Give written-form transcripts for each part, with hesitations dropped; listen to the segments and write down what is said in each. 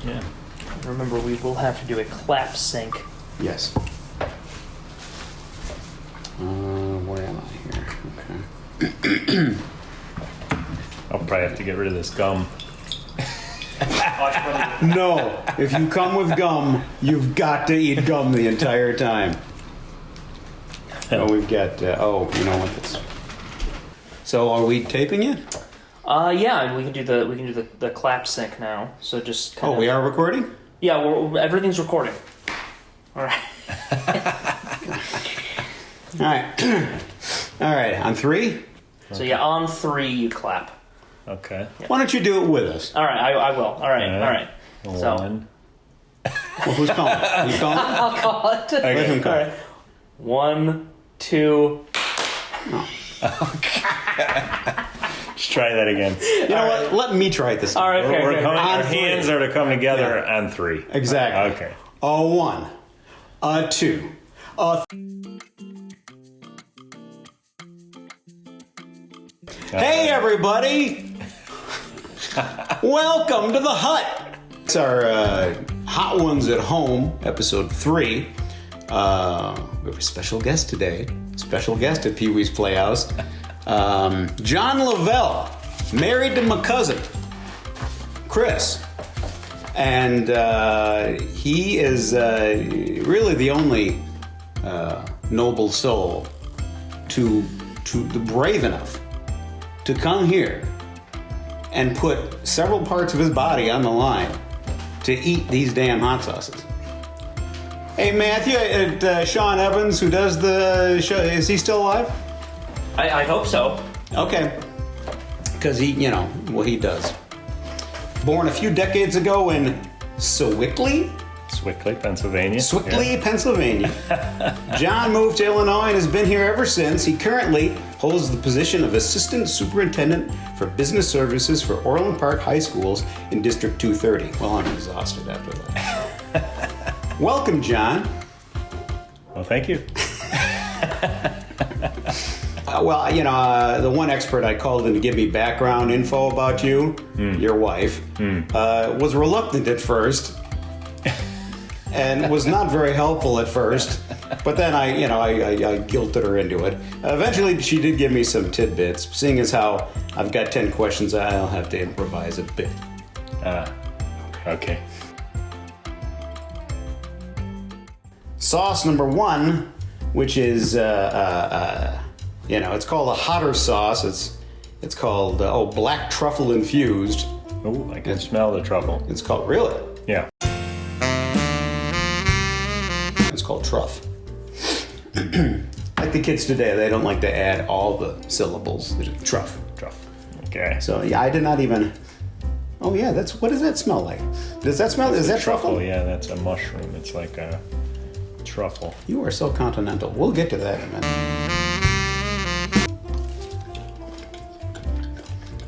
Yeah. Remember, we will have to do a clap sync. Yes. Where am I here? Okay. I'll probably have to get rid of this gum. No, if you come with gum, you've got to eat gum the entire time. Oh, we've got. You know what? This. So, are we taping it? Yeah, and we can do the clap sync now. So just kind of. We are recording. Yeah, everything's recording. All right. All right. All right. On 3. So yeah, on 3 you clap. Okay. Yeah. Why don't you do it with us? All right, I will. All right. So. 1. Well, who's calling? You calling? I'll call it. Okay. Let him call. All right. 1, 2. Let's try that again. You know what? Let me try it this time. All right. Okay. We're coming, our On 3. hands are to come together on 3. Exactly. Okay. A 1. A 2. A. Hey, everybody! Welcome to the Hut. It's our Hot Ones at Home, episode 3. We have a special guest today. Special guest at Pee Wee's Playhouse. John Lavelle, married to my cousin, Chris. And he is really the only noble soul to brave enough to come here and put several parts of his body on the line to eat these damn hot sauces. Hey, Matthew, Sean Evans, who does the show, is he still alive? I hope so. Okay. Because he does. Born a few decades ago in Sewickley, Pennsylvania. Pennsylvania. John moved to Illinois and has been here ever since. He currently holds the position of Assistant Superintendent for Business Services for Orland Park High Schools in District 230. Well, I'm exhausted after that. Welcome, John. Well, thank you. The one expert I called in to give me background info about you, your wife, was reluctant at first. And was not very helpful at first, but then I guilted her into it. Eventually, she did give me some tidbits. Seeing as how I've got 10 questions, I'll have to improvise a bit. Okay. Sauce number 1, which is it's called a hotter sauce. It's called black truffle infused. Oh, I can smell the truffle. It's called really. Yeah. It's called truff. Like the kids today, they don't like to add all the syllables. They just truff. Okay. So yeah, I did not even. Oh yeah, what does that smell like? Does that smell? Is that truffle? Yeah, that's a mushroom. It's like a truffle. You are so continental. We'll get to that in a minute.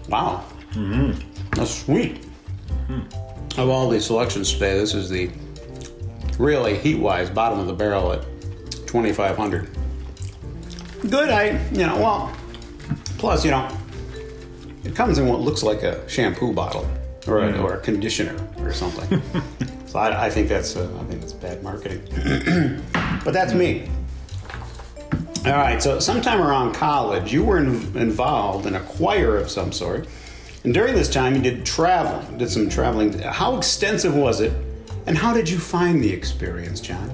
Wow. Mm-hmm. That's sweet. Of all the selections today, this is the really heat-wise bottom of the barrel at 2,500. Good. Plus, it comes in what looks like a shampoo bottle or a conditioner or something. So I think that's bad marketing. But that's me. All right. So sometime around college, you were involved in a choir of some sort, and during this time, you did some traveling. How extensive was it? And how did you find the experience, John?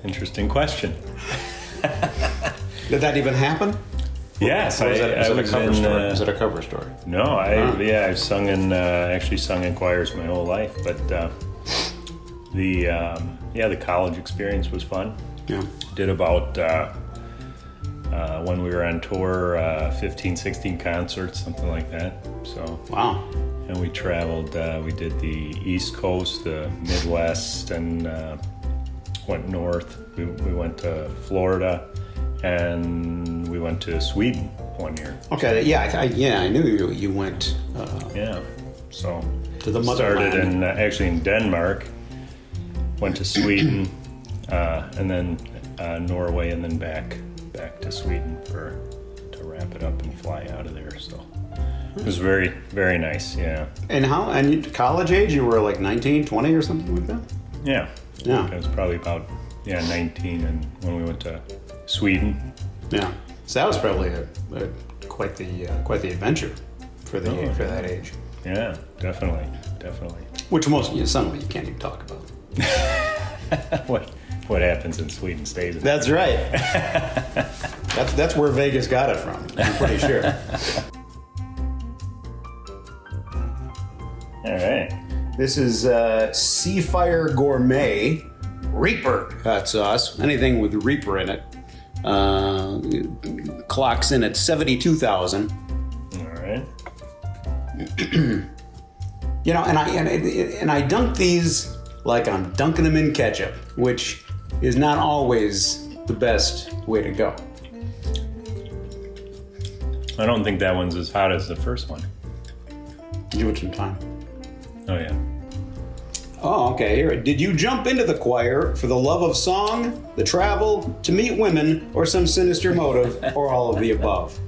Interesting question. Did that even happen? Yes, Or was it a cover story? Was it a cover story? No, I've sung in choirs my whole life, but the college experience was fun. Yeah. Did about when we were on tour, 15, 16 concerts, something like that. So Wow. And we traveled. We did the East Coast, the Midwest, and went north. We went to Florida, and we went to Sweden one year. Okay. Yeah. I knew you went. So to the started motherland. in Denmark. Went to Sweden, and then Norway, and then back to Sweden to wrap it up and fly out of there. So It was very, very nice. Yeah. And college age, you were like 19, 20 or something like that? Yeah. Yeah. I was probably about 19, and when we went to Sweden. Yeah. So that was probably quite the adventure for that age. Yeah, definitely. Which some of you can't even talk about. What happens in Sweden stays in That's right. That's where Vegas got it from. I'm pretty sure. All right. This is Seafire Gourmet Reaper hot sauce. Anything with Reaper in it clocks in at 72,000. All right. You know, and I dunk these like I'm dunking them in ketchup, which is not always the best way to go. I don't think that one's as hot as the first one. Give it some time. Oh, yeah. Oh, okay. Here. Did you jump into the choir for the love of song, the travel, to meet women, or some sinister motive, or all of the above?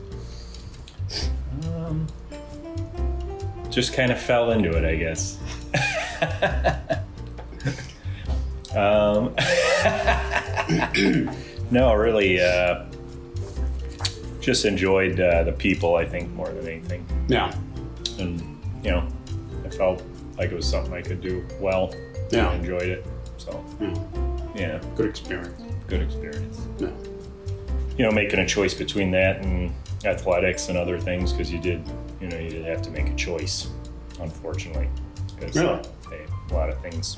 Just kind of fell into it, I guess. No, really, just enjoyed the people, I think, more than anything. Yeah. And, I felt like it was something I could do well. Yeah. I enjoyed it. So, yeah. Good experience. Good experience. Yeah. Making a choice between that and athletics and other things, because you did have to make a choice, unfortunately. Because Really? A lot of things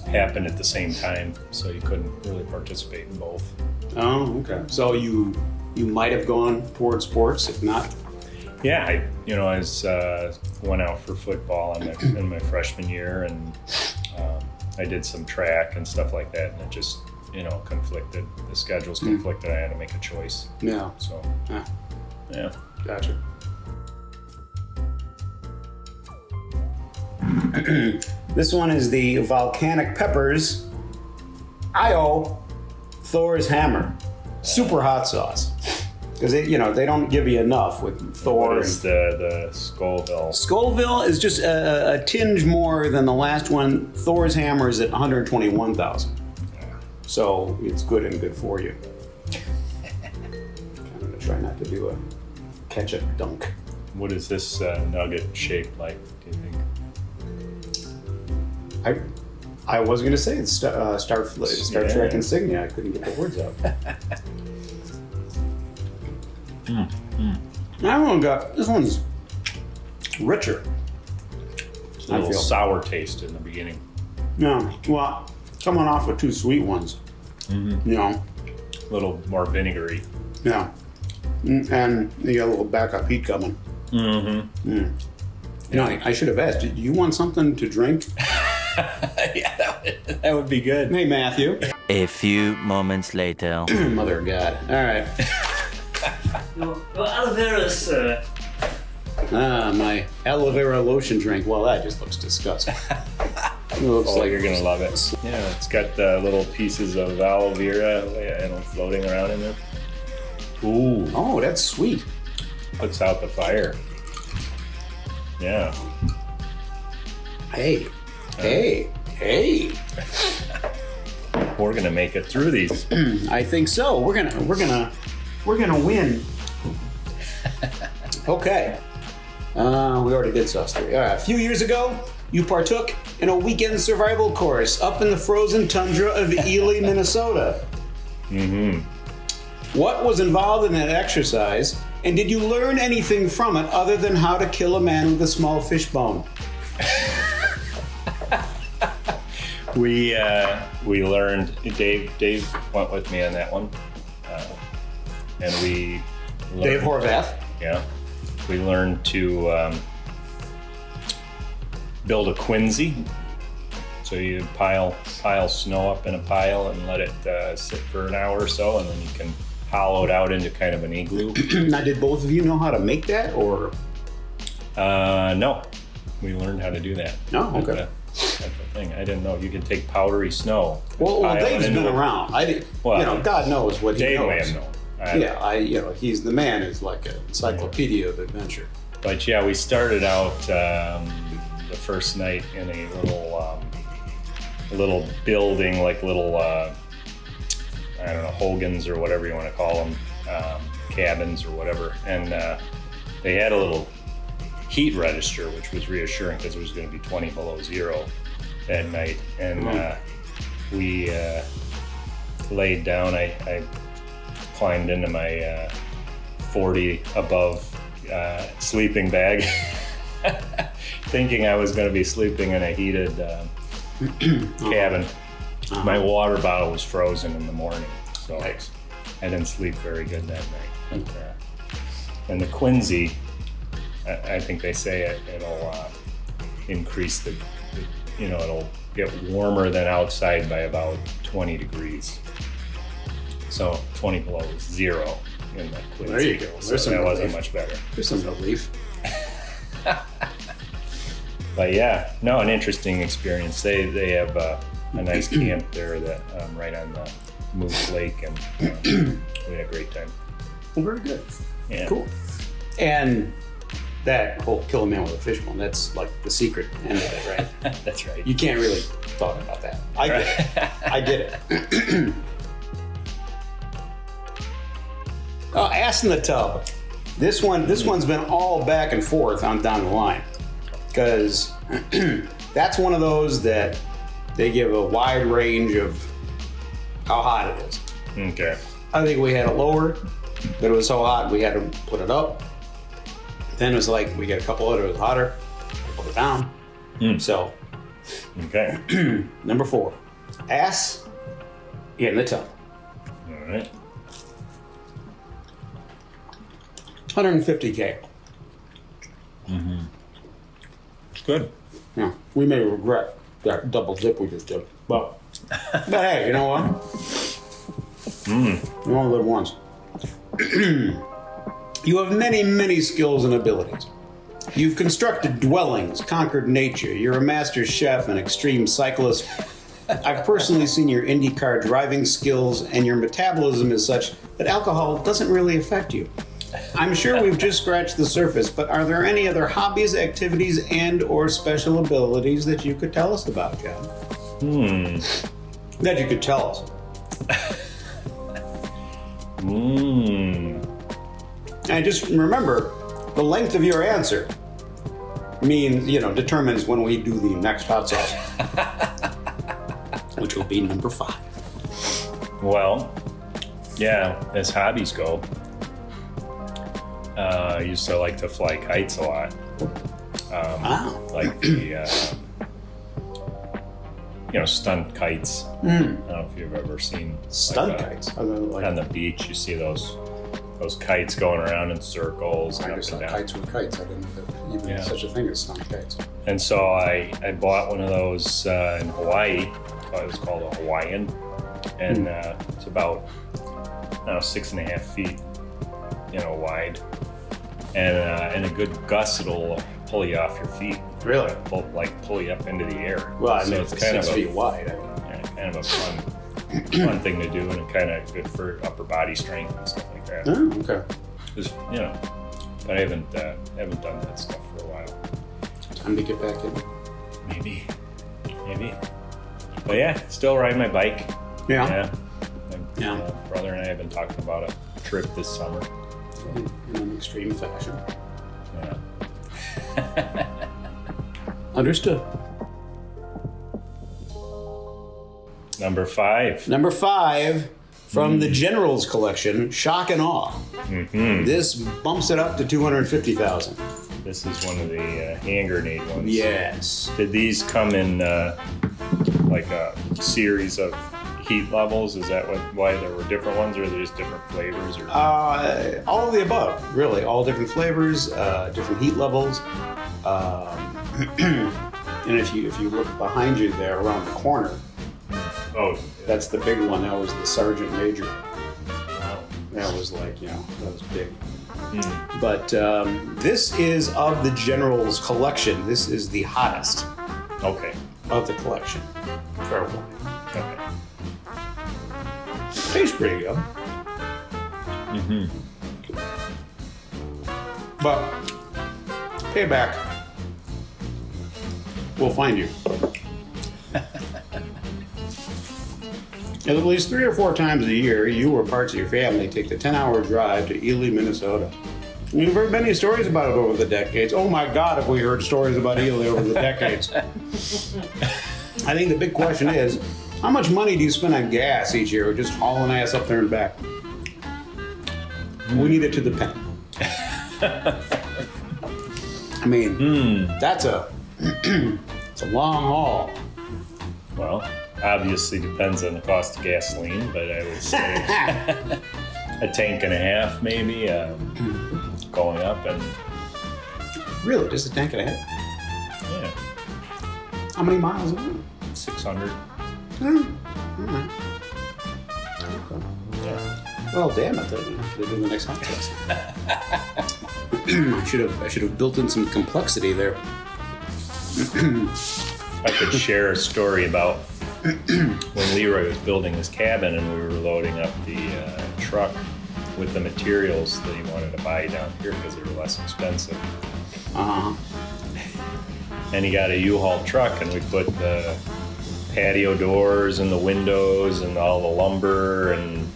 happened at the same time, so you couldn't really participate in both. Oh, okay. So you might have gone towards sports, if not. Yeah, I went out for football in my freshman year, and I did some track and stuff like that, and it just conflicted. The schedules conflicted. I had to make a choice. Yeah. So yeah. Gotcha. This one is the Volcanic Peppers IO Thor's Hammer. Super hot sauce. Because they don't give you enough with Thor. What is the Scoville? Scoville is just a tinge more than the last one. Thor's Hammer is at 121,000. So it's good and good for you. I'm going to try not to do a ketchup dunk. What is this nugget shaped like, do you think? I was going to say it's Star Trek insignia. I couldn't get the words out. This one's richer. It's a little sour taste in the beginning. Yeah, well, coming off of two sweet ones. Mm-hmm. A little more vinegary. Yeah, and you got a little backup heat coming. Mm-hmm. I should have asked. Do you want something to drink? Yeah, that would be good. Hey, Matthew. A few moments later. Mother of God. All right. Well, aloe vera's. My aloe vera lotion drink. Well, that just looks disgusting. It looks like you're gonna love it. Yeah, it's got little pieces of aloe vera, floating around in there. Ooh. Oh, that's sweet. Puts out the fire. Yeah. Hey. We're gonna make it through these. I think so. We're gonna win. Okay. We already did sauce 3. All right. A few years ago, you partook in a weekend survival course up in the frozen tundra of Ely, Minnesota. Mm-hmm. What was involved in that exercise, and did you learn anything from it other than how to kill a man with a small fish bone? We learned. Dave went with me on that one, and we learned, Dave Horvath. Yeah, we learned to build a quinzee. So you pile snow up in a pile and let it sit for an hour or so, and then you can hollow it out into kind of an igloo. Now, did both of you know how to make that, or? No, we learned how to do that. Oh, okay. That's the thing. I didn't know you could take powdery snow. Well, pile it Dave's into been a- around. Well, God knows what he Dave knows. may have known. Yeah, he's the man is like an encyclopedia of adventure. But yeah, we started out the first night in a little building, like little I don't know, Hogan's or whatever you want to call them, cabins or whatever, and they had a little heat register, which was reassuring because it was going to be 20 below zero that night, and we laid down. I climbed into my 40 above sleeping bag, thinking I was going to be sleeping in a heated cabin. My water bottle was frozen in the morning, so I didn't sleep very good that night. And the Quincy, I think they say it'll increase it'll get warmer than outside by about 20 degrees. So 20 below is zero in the Quincy. There you go. So that wasn't much better. There's some relief. But yeah, no, an interesting experience. They have a nice camp there that right on the Moose Lake, and we had a great time. Well, very good. Yeah. Cool. And that whole kill a man with a fishbone, that's like the secret end of it, right? That's right. You can't really talk about that. I get it. I get it. Ass in the tub. This one's been all back and forth on down the line, because that's one of those that they give a wide range of how hot it is. Okay. I think we had it lower, but it was so hot we had to put it up. Then it was like we got a couple of it was hotter, put it down. So, okay. number 4, ass in the tub. All right. 150K. It's good. Yeah, we may regret that double zip we just did, but hey, you know what? You only live once. You have many, many skills and abilities. You've constructed dwellings, conquered nature. You're a master chef and extreme cyclist. I've personally seen your IndyCar driving skills, and your metabolism is such that alcohol doesn't really affect you. I'm sure we've just scratched the surface, but are there any other hobbies, activities, and or special abilities that you could tell us about, John? That you could tell us. And just remember, the length of your answer determines when we do the next hot sauce, which will be number 5. Well, yeah, as hobbies go, I used to like to fly kites a lot. Like the stunt kites. I don't know if you've ever seen Stunt kites? on the beach. You see those kites going around in circles and I up just and thought down. kites were kites. I didn't know even such a thing as stunt kites. And so I bought one of those in Hawaii. It was called a Hawaiian, and it's about 6.5 feet, wide, and a good gust it'll pull you off your feet. Really? Pull you up into the air. Well, I so mean, it's it's kind 6 of feet wide. kind of a fun thing to do, and kind of good for upper body strength and stuff like that. Oh, okay. Just, but I haven't done that stuff for a while. Time to get back in. Maybe. But yeah, still riding my bike. Yeah. My brother and I have been talking about a trip this summer. In an extreme fashion. Yeah. Understood. Number 5. Number 5 from the General's collection, Shock and Awe. This bumps it up to 250,000. This is one of the hand grenade ones. Yes. Did these come in like a series of heat levels? Is that why there were different ones, or are there just different flavors? Or All of the above, really. All different flavors, different heat levels. And if you look behind you there around the corner, that's the big one. That was the Sergeant Major. Wow. That was that was big. But this is of the General's collection. This is the hottest of the collection. Fair warning. Okay. Tastes pretty good. But payback, we'll find you. At least 3 or 4 times a year, you or parts of your family take the 10-hour drive to Ely, Minnesota. You've heard many stories about it over the decades. Oh my God, have we heard stories about Ely over the decades. I think the big question is, how much money do you spend on gas each year just hauling ass up there and back? We need it to the penny. I mean, that's it's a long haul. Well, obviously depends on the cost of gasoline, but I would say a tank and a half maybe going up. And Really, just a tank and a half? yeah, How many miles is it? 600. All right. Okay. Yeah. Well, damn it! I thought you could have done the next hot test. I should have built in some complexity there. I could share a story about when Leroy was building his cabin and we were loading up the truck with the materials that he wanted to buy down here because they were less expensive. And he got a U-Haul truck and we put the patio doors and the windows and all the lumber and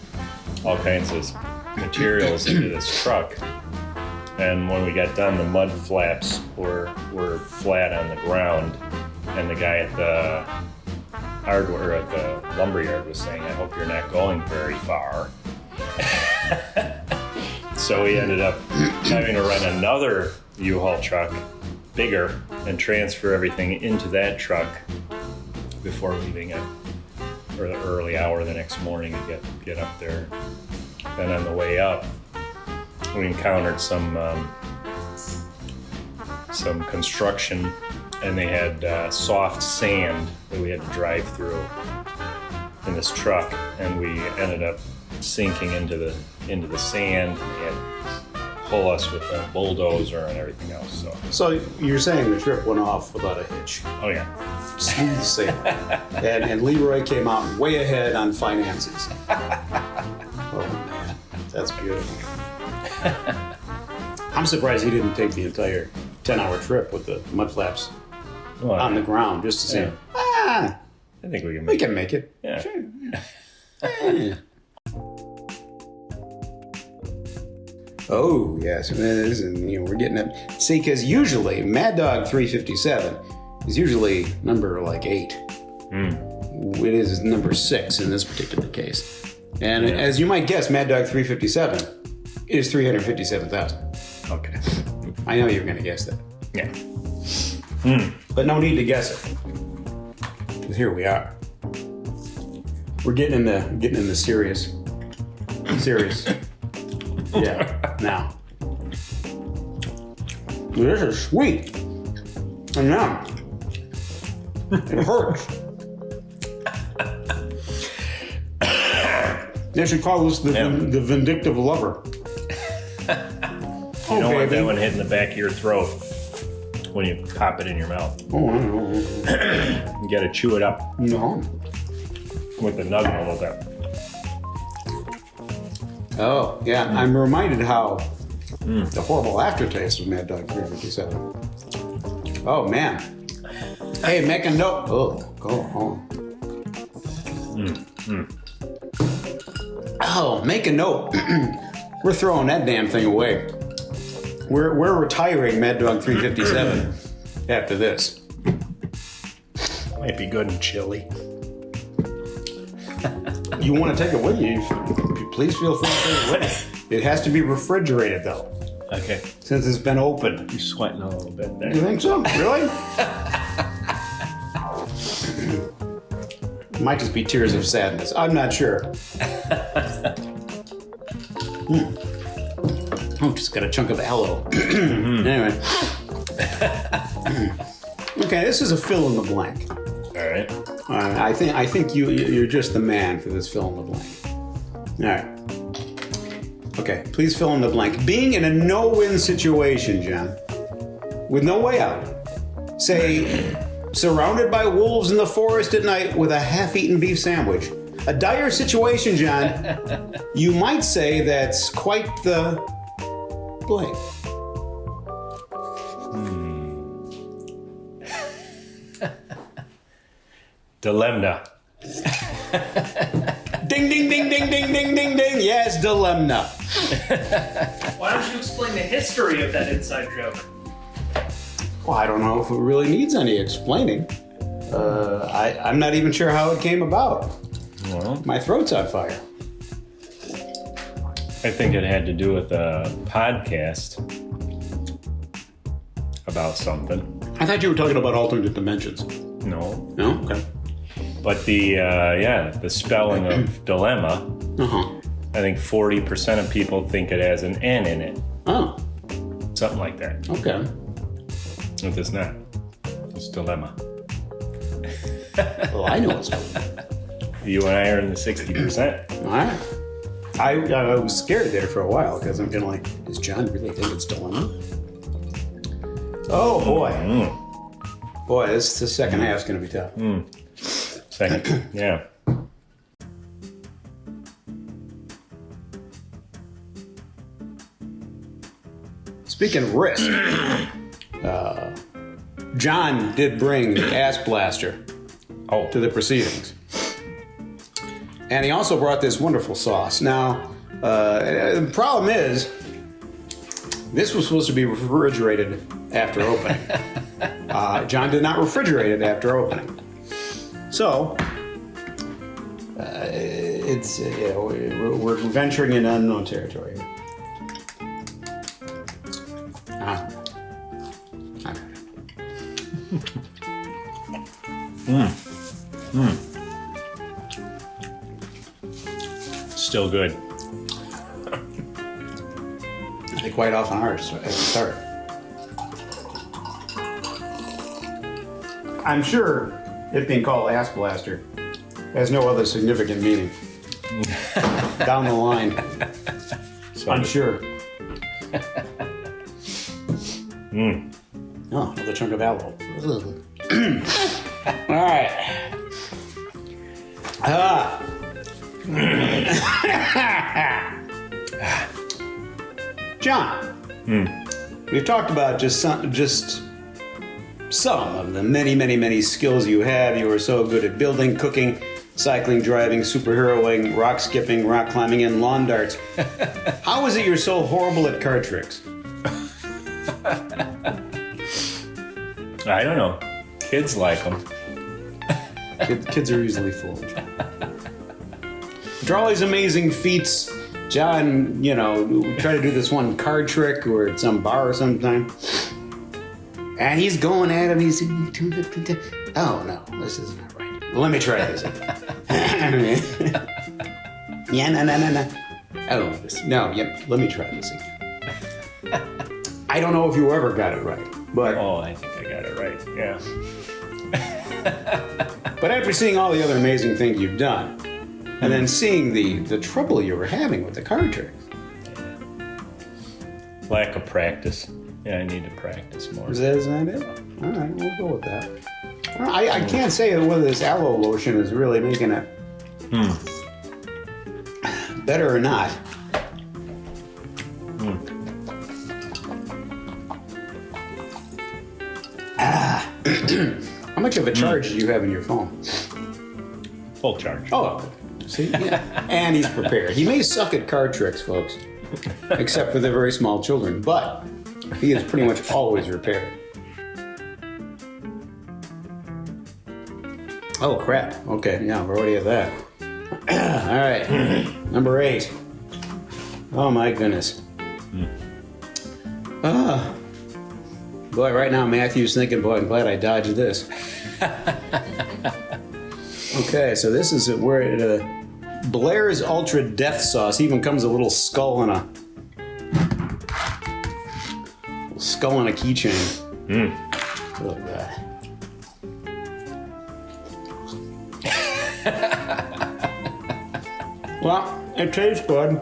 all kinds of materials into this truck. And when we got done, the mud flaps were flat on the ground. And the guy at the hardware at the lumberyard was saying, "I hope you're not going very far." So we ended up having to run another U-Haul truck, bigger, and transfer everything into that truck before leaving at or the early hour the next morning to get up there. Then on the way up, we encountered some construction, and they had soft sand that we had to drive through in this truck, and we ended up sinking into the sand. And they had to pull us with a bulldozer and everything else. So you're saying the trip went off without a hitch? Oh yeah. Smooth sailing. and Leroy came out way ahead on finances. Oh man, that's beautiful. I'm surprised he didn't take the entire 10-hour trip with the mud flaps on the ground just to say, I think we can make it. Make it. Yeah. Sure. Yeah. Oh, yes. We're getting it. See, because usually Mad Dog 357 is usually number like 8. It is number 6 in this particular case. And as you might guess, Mad Dog 357 is 357,000. Okay. I know you're going to guess that. Yeah. But no need to guess it. 'Cause here we are. We're getting in the serious. Yeah. Now. This is sweet. And now it hurts. They should call this the vindictive lover. You don't want that one hitting the back of your throat when you pop it in your mouth. Oh, I know. You gotta chew it up No. with the nugget a little bit. Oh, yeah. I'm reminded how the horrible aftertaste of Mad Dog 357. Oh, man. Hey, make a note. Oh, go home. Oh, make a note. We're throwing that damn thing away. We're retiring Mad Dog 357 after this. Might be good and chilly. You want to take it with you? Please feel free to take it with you. It has to be refrigerated, though, Okay. since it's been opened. You're sweating a little bit there. You think so? Really? Might just be tears of sadness. I'm not sure. Oh, just got a chunk of aloe. Anyway. Okay, this is a fill in the blank. All right. I think you're just the man for this fill in the blank. All right. Okay, please fill in the blank. Being in a no-win situation, John, with no way out. Say, surrounded by wolves in the forest at night with a half-eaten beef sandwich. A dire situation, John. You might say that's quite the blank. Dilemma. Ding, ding, ding, ding, ding, ding, ding, ding. Yes, dilemma. Why don't you explain the history of that inside joke? Well, I don't know if it really needs any explaining. I'm not even sure how it came about. Well, My throat's on fire. I think it had to do with a podcast about something. I thought you were talking about alternate dimensions. No. No? Okay. But the spelling of dilemma, Uh-huh. I think 40% of people think it has an N in it. Oh, Something like that. okay. It does not. It's dilemma. Well, I know what's going on. You and I are in the 60%. All right. I was scared there for a while because I'm kind of like, does John really think it's dilemma? Oh, boy. Boy, the second half's going to be tough. Second. Yeah. Speaking of risk, John did bring the ass blaster Oh. to the proceedings. And he also brought this wonderful sauce. Now, the problem is, this was supposed to be refrigerated after opening. John did not refrigerate it after opening. So, it's, we're venturing into unknown territory here. Still good. They quite often are at the start. I'm sure it being called ass blaster has no other significant meaning down the line. So I'm sure. Oh, another chunk of aloe. All right. John, we've talked about just some of the many, many, many skills you have. You are so good at building, cooking, cycling, driving, superheroing, rock skipping, rock climbing, and lawn darts. How is it you're so horrible at card tricks? I don't know. Kids like them. Kids are easily fooled. After all these amazing feats, John, we try to do this one card trick or at some bar or sometime. And he's going at it and he's, oh no, this is not right. Let me try this. Yeah, no. Oh, let me try this again. I don't know if you ever got it right, but Oh, I think I got it right. Yeah. but after seeing all the other amazing things you've done, and then seeing the trouble you were having with the card tricks, Lack of practice. Yeah, I need to practice more. is that it? All right, we'll go with that. I can't say whether this aloe lotion is really making it better or not. How much of a charge do you have in your phone? Full charge. Oh, see? Yeah. And he's prepared. He may suck at card tricks, folks, except for the very small children, but he is pretty much always prepared. Oh, crap. Okay, yeah, we're already at that. All right, number 8. Oh, my goodness. Boy, right now Matthew's thinking, boy, I'm glad I dodged this. Okay, so this is where Blair's Ultra Death Sauce even comes a little skull and a keychain. Oh, God. Well, it tastes good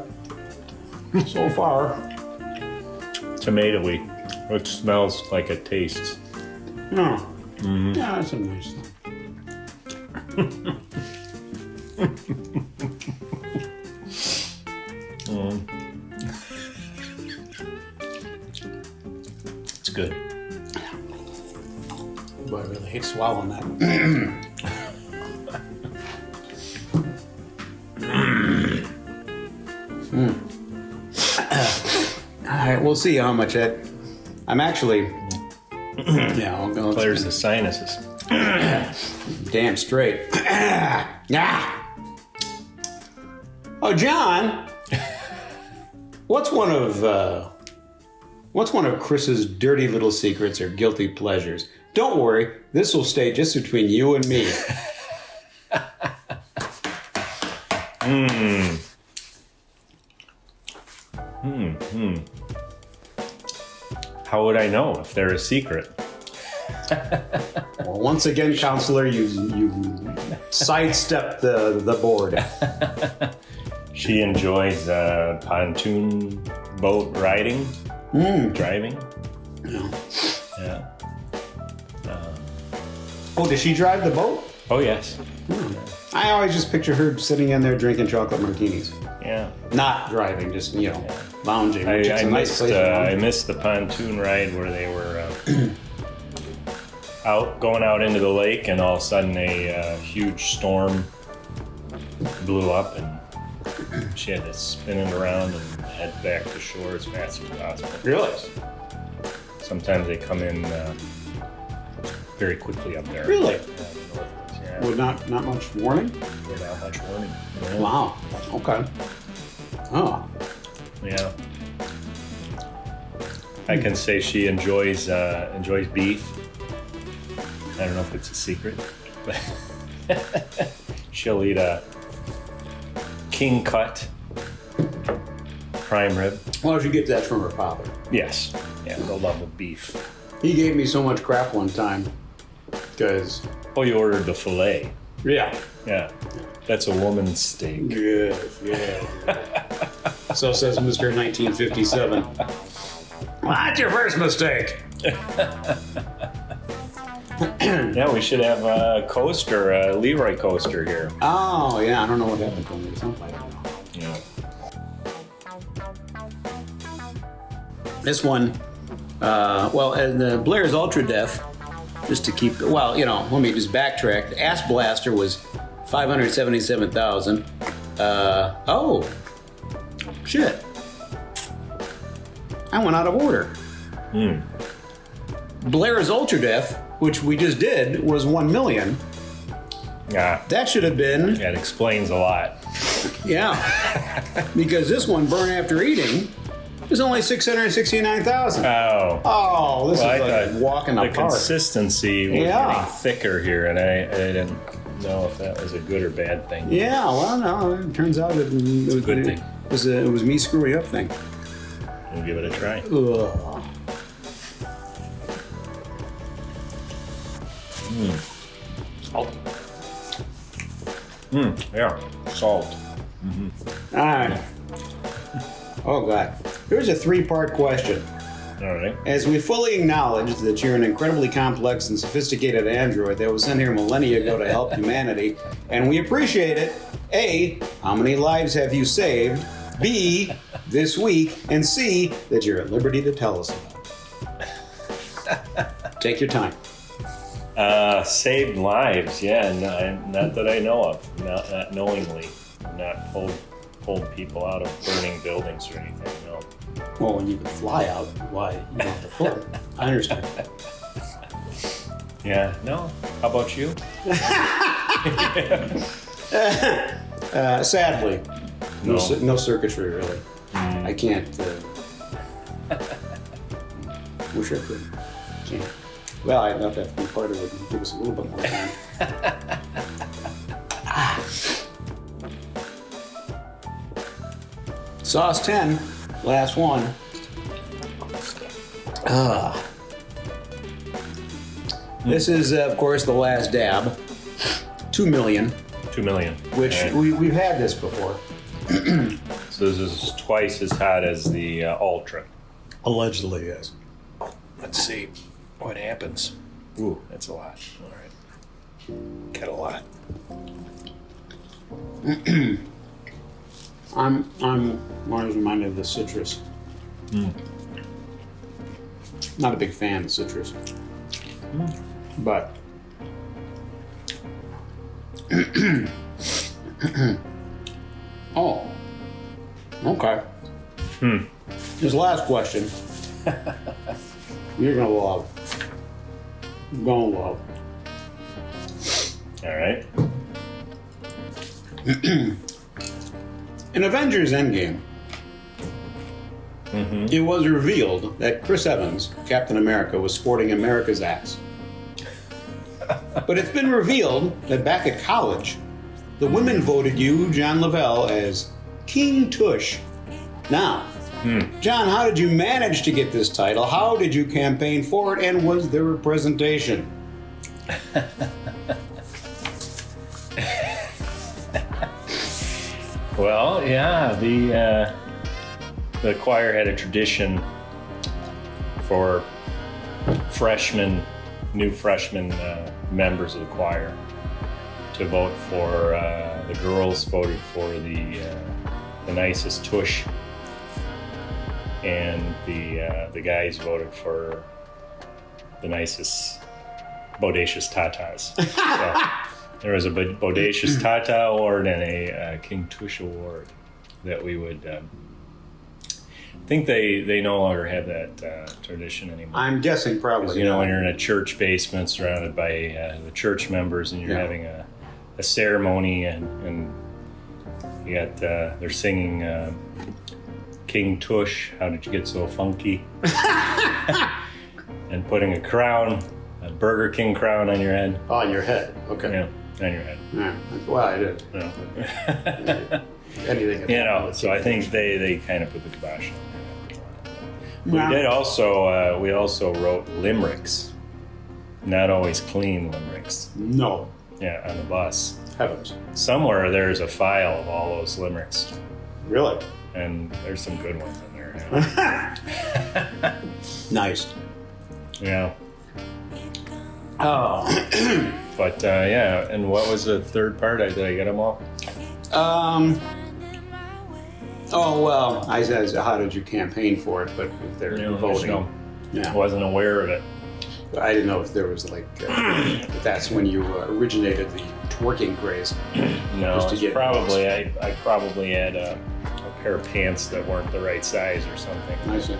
so far. Tomatoey. It smells like it tastes. No. Yeah, that's a nice thing. It's good. But really. hate swallowing that. All right, we'll see how much that. I'm actually. Yeah, I'll go. Clears the sinuses. Damn straight. Oh, John. What's one of Chris's dirty little secrets or guilty pleasures? Don't worry, this will stay just between you and me. How would I know if they're a secret? Well, once again, counselor, you sidestepped the board. She enjoys pontoon boat riding, driving. Yeah. Yeah. Oh, does she drive the boat? Oh yes. I always just picture her sitting in there drinking chocolate martinis. Yeah. Not driving, just, lounging. I, Which is I a nice missed place to I lounge. missed the pontoon ride where they were going out into the lake, and all of a sudden a huge storm blew up, and she had to spin it around and head back to shore as fast as possible. Really? Sometimes they come in very quickly up there. Really? Yeah, With not much warning? without much warning. Yeah. Wow. Okay. Oh. Yeah. I can say she enjoys beef. I don't know if it's a secret, but she'll eat a king cut prime rib. Why don't you get that from her father? Yes. Yeah, the love of beef. He gave me so much crap one time because. Oh, you ordered the fillet. Yeah. Yeah. That's a woman's steak. Good. Yeah. So says Mr. 1957. Well, that's your first mistake. Yeah, we should have a coaster, a Leroy coaster here. Oh, yeah. I don't know what happened to me. Something like that. Yeah. This one, and the Blair's Ultra Def, just to keep, let me just backtrack. The Ass Blaster was $577,000. Oh, shit. I went out of order. Blair's Ultra Def, which we just did, was $1 million. Yeah. That should have been, That explains a lot. yeah, because this one, Burn After Eating, is only $669,000. Oh. Oh, this Well, is I like thought walking the apart. consistency was Yeah. getting thicker here, and I didn't know if that was a good or bad thing. Yeah, well, no, it turns out it was a good thing. It was me screwing up thing. We'll give it a try. Ugh. Yeah, salt. All right. Oh, God. Here's a three-part question. All right. As we fully acknowledge that you're an incredibly complex and sophisticated android that was sent here millennia ago to help humanity, and we appreciate it, A, how many lives have you saved? B, this week, and C, that you're at liberty to tell us about. Take your time. Saved lives, yeah. Not that I know of. Not knowingly. Not pulled people out of burning buildings or anything. No. Well, when you can fly out, why you don't have to pull? I understand. Yeah. No. How about you? Sadly, no, No. no circuitry really. I can't. Wish I could. Can't. Well, I thought that part of it would give us a little bit more time. Sauce 10, last one. This is, of course, the last dab. 2 million, 2 million. which Right. we've had this before. So this is twice as hot as the Ultra. Allegedly, yes. Let's see what happens. Ooh, that's a lot. All right. Got a lot. I'm always reminded of the citrus. Not a big fan of citrus. But Oh. Okay. This last question. You're gonna love. You're gonna love. All right. In Avengers Endgame, it was revealed that Chris Evans, Captain America, was sporting America's ass. But it's been revealed that back at college, the women voted you, John Lavelle, as King Tush. Now, John, how did you manage to get this title? How did you campaign for it? And was there representation? Well, yeah, the choir had a tradition for new freshman members of the choir to vote for. The girls voted for the nicest tush, and the guys voted for the nicest bodacious tatas. So, there was a bodacious tata award and a King Tush award that we would. I think they no longer have that tradition anymore. I'm guessing probably. You know, when you're in a church basement surrounded by the church members and you're having a ceremony and you got they're singing King Tush, how did you get so funky? And putting a crown, a Burger King crown on your head. Oh, on your head. Okay. Yeah, on your head. Yeah. Well, I did. Yeah. Anything. You know, so I think they kind of put the kibosh on there. We did also we also wrote limericks, not always clean limericks. No. Yeah, on the bus. Heavens. Somewhere there's a file of all those limericks, Really? and there's some good ones in there. Nice. Yeah, Oh. but yeah. And what was the third part? Did I get them all? Oh well, I said, how did you campaign for it? But if they're You know, voting, I yeah. wasn't aware of it. I didn't know if there was like, if that's when you originated the twerking craze. No, Just to it's get probably I probably had a pair of pants that weren't the right size or something. I see.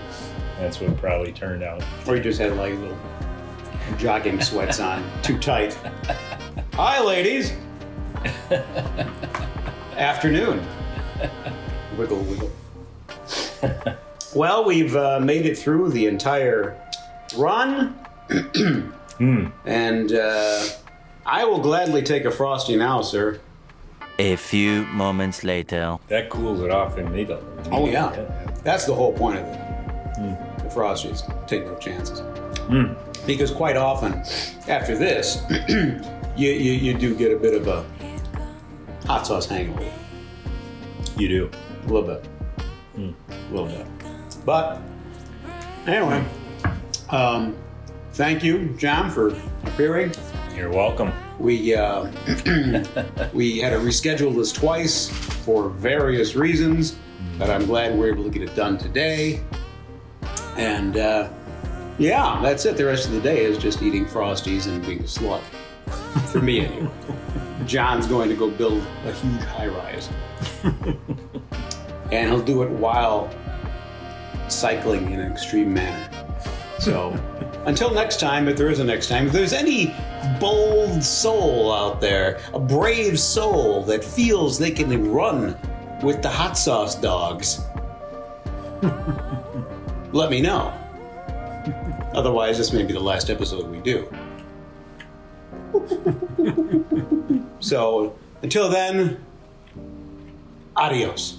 That's what it probably turned out. Or you just had like little jogging sweats on, too tight. Hi, ladies. Afternoon. Wiggle, wiggle. Well, we've made it through the entire run. And I will gladly take a Frosty now, sir. A few moments later. That cools it off immediately. Oh, yeah. That's the whole point of it. The Frosties. Take no chances. Because quite often, after this, you do get a bit of a hot sauce hangover. You do. A little bit. A little bit. But, anyway, thank you, John, for appearing. You're welcome. We we had to reschedule this twice for various reasons, but I'm glad we're able to get it done today. And yeah, that's it. The rest of the day is just eating Frosties and being a slut. For me, anyway. John's going to go build a huge high-rise. And he'll do it while cycling in an extreme manner. So, until next time, if there is a next time, if there's any bold soul out there, a brave soul that feels they can run with the hot sauce dogs, let me know. Otherwise, this may be the last episode we do. So, until then, adios.